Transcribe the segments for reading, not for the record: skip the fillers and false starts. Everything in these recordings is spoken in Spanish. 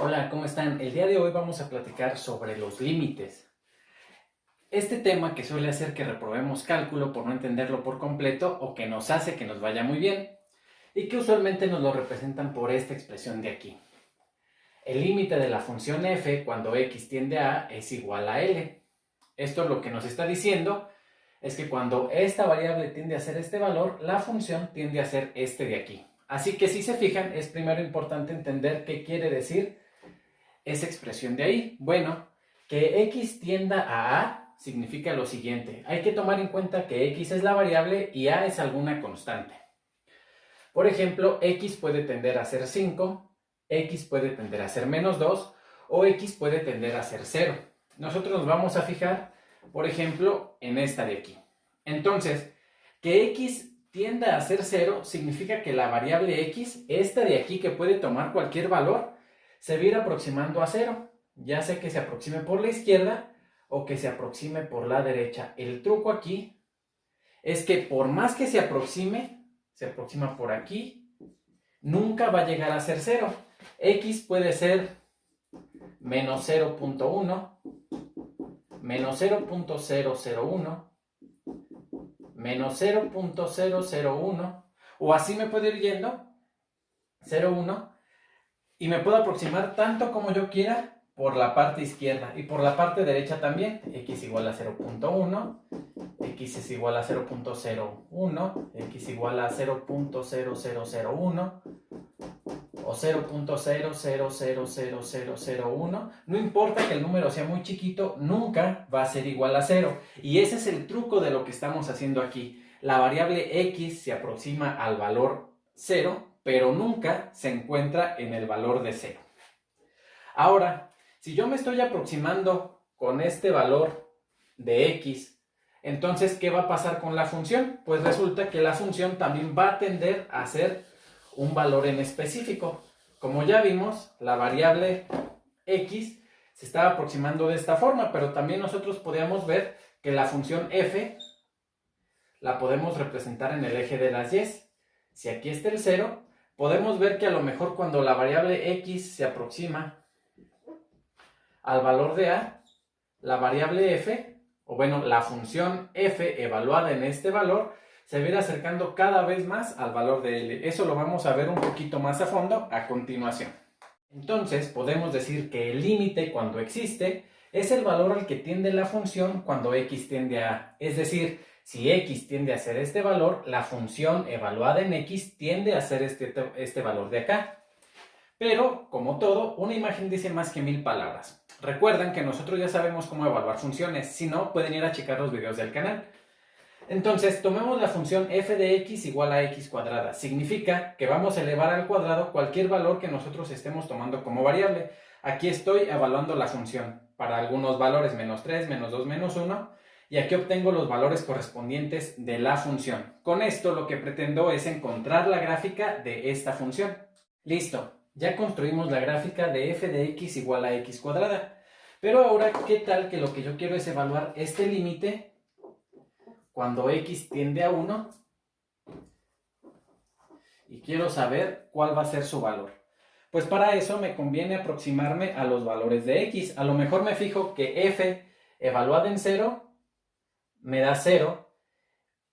Hola, ¿cómo están? El día de hoy vamos a platicar sobre los límites. Este tema que suele hacer que reprobemos cálculo por no entenderlo por completo o que nos hace que nos vaya muy bien y que usualmente nos lo representan por esta expresión de aquí. El límite de la función f cuando x tiende a es igual a L. Esto lo que nos está diciendo es que cuando esta variable tiende a ser este valor, la función tiende a ser este de aquí. Así que si se fijan, es primero importante entender qué quiere decir esa expresión de ahí. Bueno, que x tienda a A significa lo siguiente. Hay que tomar en cuenta que x es la variable y A es alguna constante. Por ejemplo, x puede tender a ser 5, x puede tender a ser menos 2 o x puede tender a ser 0. Nosotros nos vamos a fijar, por ejemplo, en esta de aquí. Entonces, que x tienda a ser 0 significa que la variable x, esta de aquí que puede tomar cualquier valor, se va a ir aproximando a 0, ya sea que se aproxime por la izquierda o que se aproxime por la derecha. El truco aquí es que por más que se aproxima por aquí, nunca va a llegar a ser 0. X puede ser menos 0.1, menos 0.001, menos 0.001, o así me puede ir yendo, 0.1, y me puedo aproximar tanto como yo quiera por la parte izquierda y por la parte derecha también. X igual a 0.1, x es igual a 0.01, x igual a 0.0001 o 0.000001. No importa que el número sea muy chiquito, nunca va a ser igual a 0. Y ese es el truco de lo que estamos haciendo aquí. La variable x se aproxima al valor 0, pero nunca se encuentra en el valor de 0. Ahora, si yo me estoy aproximando con este valor de x, entonces, ¿qué va a pasar con la función? Pues resulta que la función también va a tender a ser un valor en específico. Como ya vimos, la variable x se estaba aproximando de esta forma, pero también nosotros podíamos ver que la función f la podemos representar en el eje de las y. Si aquí está el 0, podemos ver que a lo mejor cuando la variable x se aproxima al valor de a, la variable f, o bueno, la función f evaluada en este valor, se va a ir acercando cada vez más al valor de L. Eso lo vamos a ver un poquito más a fondo a continuación. Entonces, podemos decir que el límite cuando existe es el valor al que tiende la función cuando x tiende a. Es decir, si x tiende a ser este valor, la función evaluada en x tiende a ser este valor de acá. Pero, como todo, una imagen dice más que 1000 palabras. Recuerden que nosotros ya sabemos cómo evaluar funciones. Si no, pueden ir a checar los videos del canal. Entonces, tomemos la función f de x igual a x cuadrada. Significa que vamos a elevar al cuadrado cualquier valor que nosotros estemos tomando como variable. Aquí estoy evaluando la función para algunos valores, menos 3, menos 2, menos 1. Y aquí obtengo los valores correspondientes de la función. Con esto lo que pretendo es encontrar la gráfica de esta función. Listo, ya construimos la gráfica de f de x igual a x cuadrada. Pero ahora, ¿qué tal que lo que yo quiero es evaluar este límite cuando x tiende a 1 y quiero saber cuál va a ser su valor? Pues para eso me conviene aproximarme a los valores de x. A lo mejor me fijo que f evaluada en 0 me da 0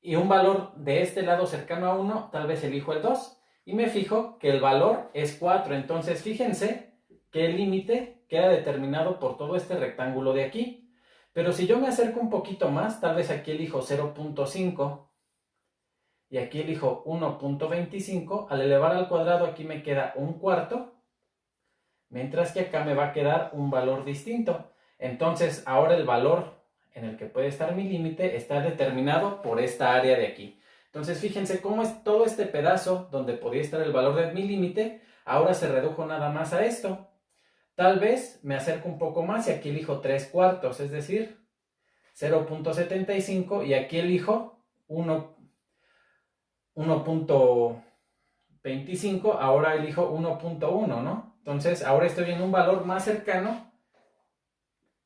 y un valor de este lado cercano a 1, tal vez elijo el 2 y me fijo que el valor es 4. Entonces fíjense que el límite queda determinado por todo este rectángulo de aquí. Pero si yo me acerco un poquito más, tal vez aquí elijo 0.5 y aquí elijo 1.25, al elevar al cuadrado aquí me queda un cuarto, mientras que acá me va a quedar un valor distinto. Entonces ahora el valor en el que puede estar mi límite está determinado por esta área de aquí. Entonces fíjense cómo es todo este pedazo donde podía estar el valor de mi límite, ahora se redujo nada más a esto. Tal vez me acerco un poco más y aquí elijo 3 cuartos, es decir, 0.75 y aquí elijo 1.25, ahora elijo 1.1, ¿no? Entonces ahora estoy en un valor más cercano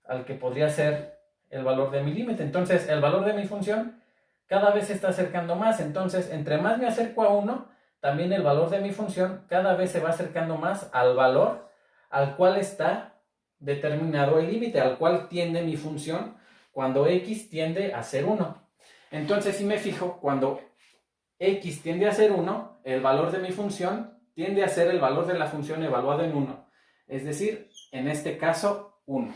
al que podría ser el valor de mi límite. Entonces el valor de mi función cada vez se está acercando más. Entonces entre más me acerco a 1, también el valor de mi función cada vez se va acercando más al valor al cual está determinado el límite, al cual tiende mi función cuando x tiende a ser 1. Entonces, si me fijo, cuando x tiende a ser 1, el valor de mi función tiende a ser el valor de la función evaluado en 1. Es decir, en este caso, 1.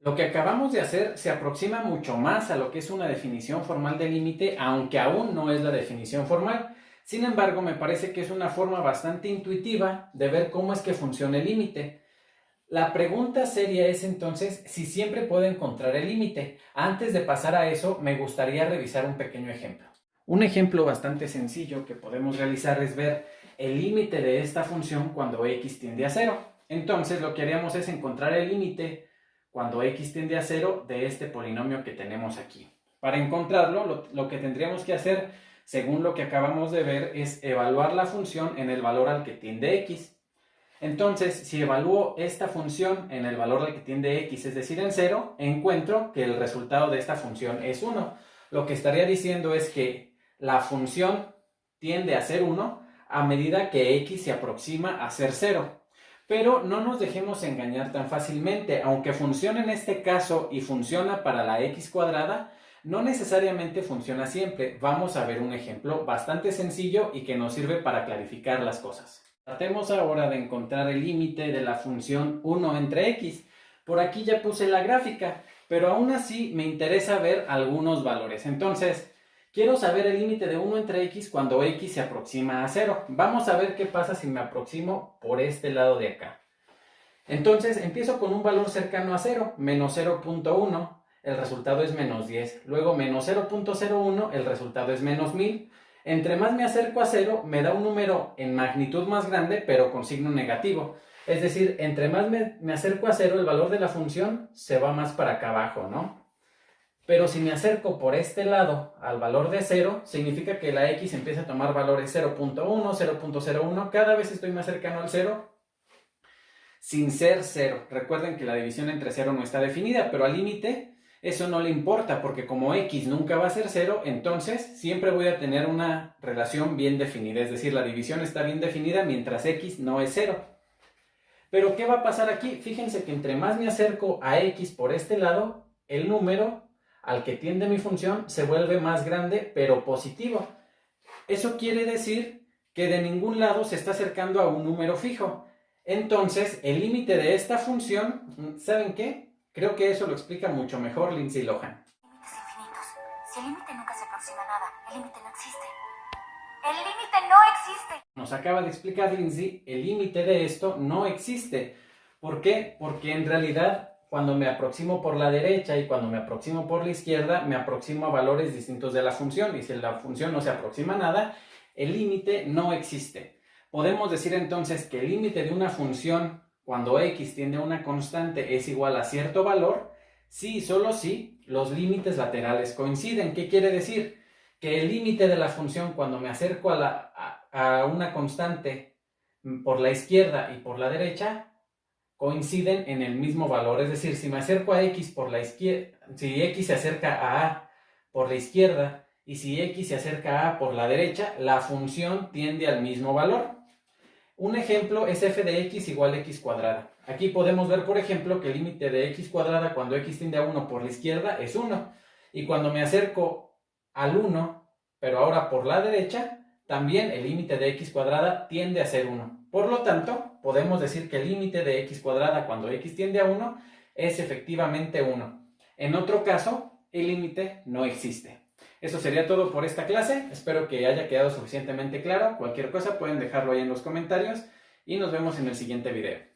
Lo que acabamos de hacer se aproxima mucho más a lo que es una definición formal de límite, aunque aún no es la definición formal. Sin embargo, me parece que es una forma bastante intuitiva de ver cómo es que funciona el límite. La pregunta seria es entonces si siempre puedo encontrar el límite. Antes de pasar a eso, me gustaría revisar un pequeño ejemplo. Un ejemplo bastante sencillo que podemos realizar es ver el límite de esta función cuando x tiende a 0. Entonces, lo que haríamos es encontrar el límite cuando x tiende a 0 de este polinomio que tenemos aquí. Para encontrarlo, lo que tendríamos que hacer, según lo que acabamos de ver, es evaluar la función en el valor al que tiende x. Entonces, si evalúo esta función en el valor al que tiende x, es decir, en 0, encuentro que el resultado de esta función es 1. Lo que estaría diciendo es que la función tiende a ser 1 a medida que x se aproxima a ser 0. Pero no nos dejemos engañar tan fácilmente. Aunque funcione en este caso y funciona para la x cuadrada, no necesariamente funciona siempre. Vamos a ver un ejemplo bastante sencillo y que nos sirve para clarificar las cosas. Tratemos ahora de encontrar el límite de la función 1 entre x. Por aquí ya puse la gráfica, pero aún así me interesa ver algunos valores. Entonces, quiero saber el límite de 1 entre x cuando x se aproxima a 0. Vamos a ver qué pasa si me aproximo por este lado de acá. Entonces, empiezo con un valor cercano a 0, menos 0.1, el resultado es menos 10. Luego, menos 0.01, el resultado es menos 1000. Entre más me acerco a 0, me da un número en magnitud más grande, pero con signo negativo. Es decir, entre más me acerco a 0, el valor de la función se va más para acá abajo, ¿no? Pero si me acerco por este lado al valor de 0, significa que la x empieza a tomar valores 0.1, 0.01, cada vez estoy más cercano al 0, sin ser 0. Recuerden que la división entre 0 no está definida, pero al límite eso no le importa, porque como x nunca va a ser 0, entonces siempre voy a tener una relación bien definida, es decir, la división está bien definida mientras x no es 0. Pero ¿qué va a pasar aquí? Fíjense que entre más me acerco a x por este lado, el número al que tiende mi función se vuelve más grande, pero positivo. Eso quiere decir que de ningún lado se está acercando a un número fijo. Entonces, el límite de esta función, ¿saben qué? Creo que eso lo explica mucho mejor Lindsay Lohan. Límites infinitos. Si el límite nunca se aproxima a nada, el límite no existe. ¡El límite no existe! Nos acaba de explicar Lindsay, el límite de esto no existe. ¿Por qué? Porque en realidad, cuando me aproximo por la derecha y cuando me aproximo por la izquierda, me aproximo a valores distintos de la función. Y si la función no se aproxima a nada, el límite no existe. Podemos decir entonces que el límite de una función cuando x tiende a una constante es igual a cierto valor, si y solo si los límites laterales coinciden. ¿Qué quiere decir? Que el límite de la función cuando me acerco a una constante por la izquierda y por la derecha coinciden en el mismo valor. Es decir, si me acerco a x por la izquierda, si x se acerca a por la izquierda y si x se acerca a por la derecha, la función tiende al mismo valor. Un ejemplo es f de x igual a x cuadrada. Aquí podemos ver, por ejemplo, que el límite de x cuadrada cuando x tiende a 1 por la izquierda es 1. Y cuando me acerco al 1, pero ahora por la derecha, también el límite de x cuadrada tiende a ser 1. Por lo tanto, podemos decir que el límite de x cuadrada cuando x tiende a 1 es efectivamente 1. En otro caso, el límite no existe. Eso sería todo por esta clase. Espero que haya quedado suficientemente claro. Cualquier cosa pueden dejarlo ahí en los comentarios y nos vemos en el siguiente video.